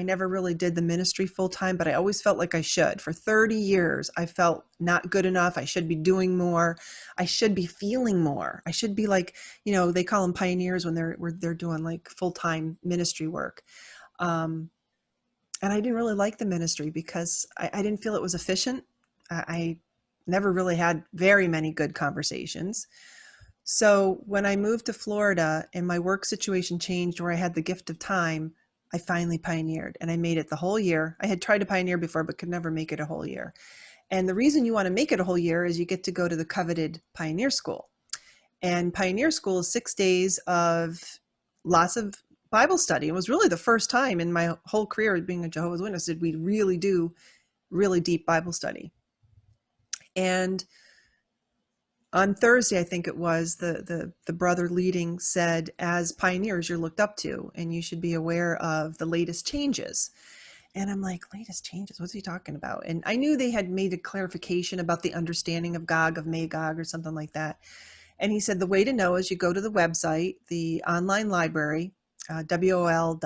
never really did the ministry full time, but I always felt like I should. For 30 years, I felt not good enough. I should be doing more. I should be feeling more. I should be like, they call them pioneers when they're doing like full-time ministry work. And I didn't really like the ministry because I didn't feel it was efficient. I never really had very many good conversations. So when I moved to Florida and my work situation changed where I had the gift of time, I finally pioneered and I made it the whole year. I had tried to pioneer before, but could never make it a whole year. And the reason you want to make it a whole year is you get to go to the coveted Pioneer School. And Pioneer School is 6 days of lots of Bible study. It was really the first time in my whole career as being a Jehovah's Witness did we really do really deep Bible study. And on Thursday, I think it was, the brother leading said, as pioneers, you're looked up to, and you should be aware of the latest changes. And I'm like, latest changes? What's he talking about? And I knew they had made a clarification about the understanding of Gog, of Magog, or something like that. And he said, the way to know is you go to the website, the online library, wol.jw.org,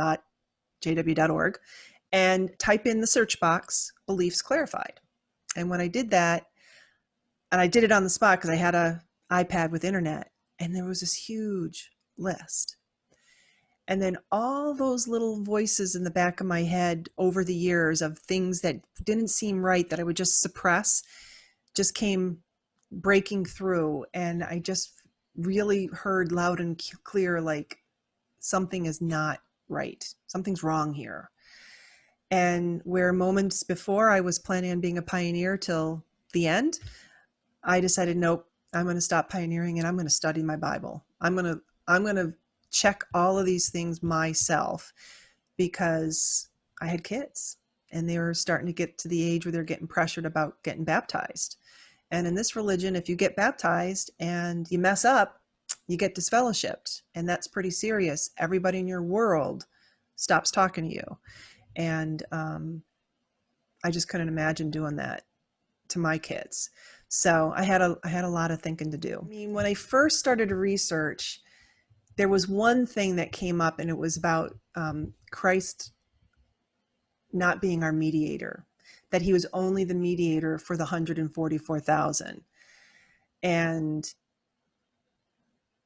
and type in the search box, Beliefs Clarified. And when I did that, and I did it on the spot because I had an iPad with internet, and there was this huge list. And then all those little voices in the back of my head over the years of things that didn't seem right, that I would just suppress, just came breaking through. And I just really heard loud and clear, like, something is not right. Something's wrong here. And where moments before I was planning on being a pioneer till the end, I decided, nope, I'm going to stop pioneering and I'm going to study my Bible. I'm going to check all of these things myself, because I had kids and they were starting to get to the age where they're getting pressured about getting baptized. And in this religion, if you get baptized and you mess up, you get disfellowshipped, and that's pretty serious. Everybody in your world stops talking to you. And I just couldn't imagine doing that to my kids. So I had a lot of thinking to do. I mean, when I first started to research, there was one thing that came up, and it was about Christ not being our mediator, that he was only the mediator for the 144,000. And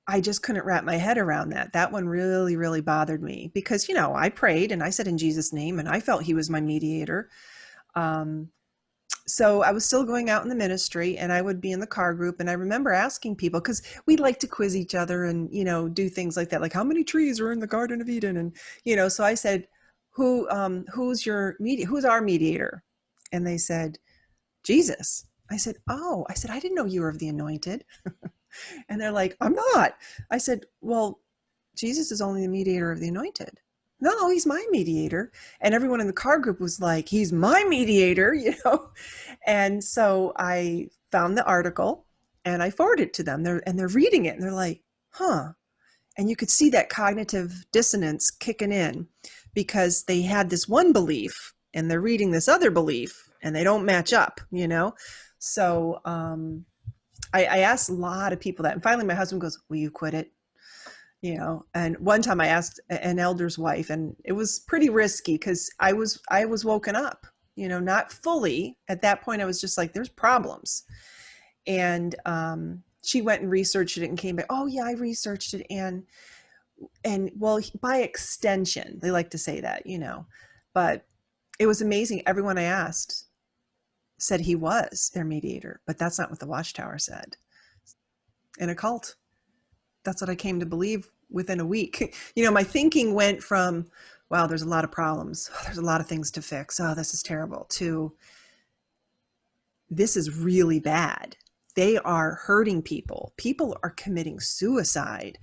I just couldn't wrap my head around that. That one really, really bothered me because, I prayed and I said in Jesus' name, and I felt he was my mediator. So I was still going out in the ministry, and I would be in the car group, and I remember asking people, because we'd like to quiz each other and, do things like that, like how many trees are in the Garden of Eden? And, so I said, who's our mediator? And they said, Jesus. I said, I didn't know you were of the anointed. And they're like, I'm not. I said, well, Jesus is only the mediator of the anointed. No, he's my mediator. And everyone in the car group was like, he's my mediator, And so I found the article and I forwarded it to them. They're reading it and they're like, huh. And you could see that cognitive dissonance kicking in, because they had this one belief and they're reading this other belief and they don't match up, So I asked a lot of people that. And finally my husband goes, will you quit it? And one time I asked an elder's wife, and it was pretty risky because I was woken up, not fully. At that point, I was just like, there's problems. And she went and researched it and came back. Oh yeah, I researched it. And well, by extension, they like to say that, but it was amazing. Everyone I asked said he was their mediator, but that's not what the Watchtower said. In a cult. That's what I came to believe within a week. My thinking went from, wow, there's a lot of problems. Oh, there's a lot of things to fix. Oh, this is terrible, to this is really bad. They are hurting people. People are committing suicide,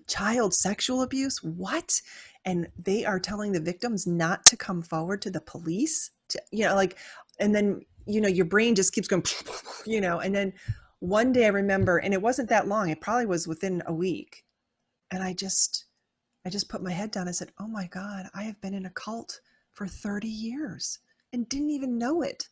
child sexual abuse. What? And they are telling the victims not to come forward to the police, and then, your brain just keeps going, and then one day I remember, and it wasn't that long, it probably was within a week. And I just put my head down. I said, oh my God, I have been in a cult for 30 years and didn't even know it.